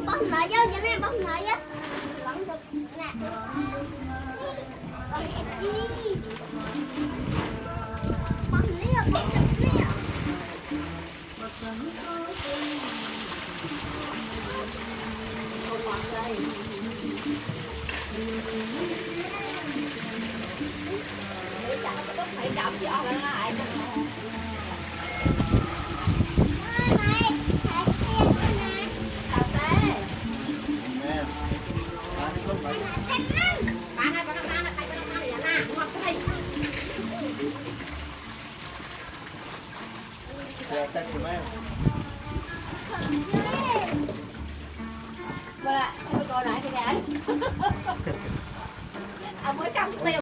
bông lại vô vậy nè, bông lại á. Lẫn được nè. Bông này là bông chụp nè. Phải đập chứ ở đây lại. Vâng ạ, coi lại cái này anh. Ông mới cầm tiêu.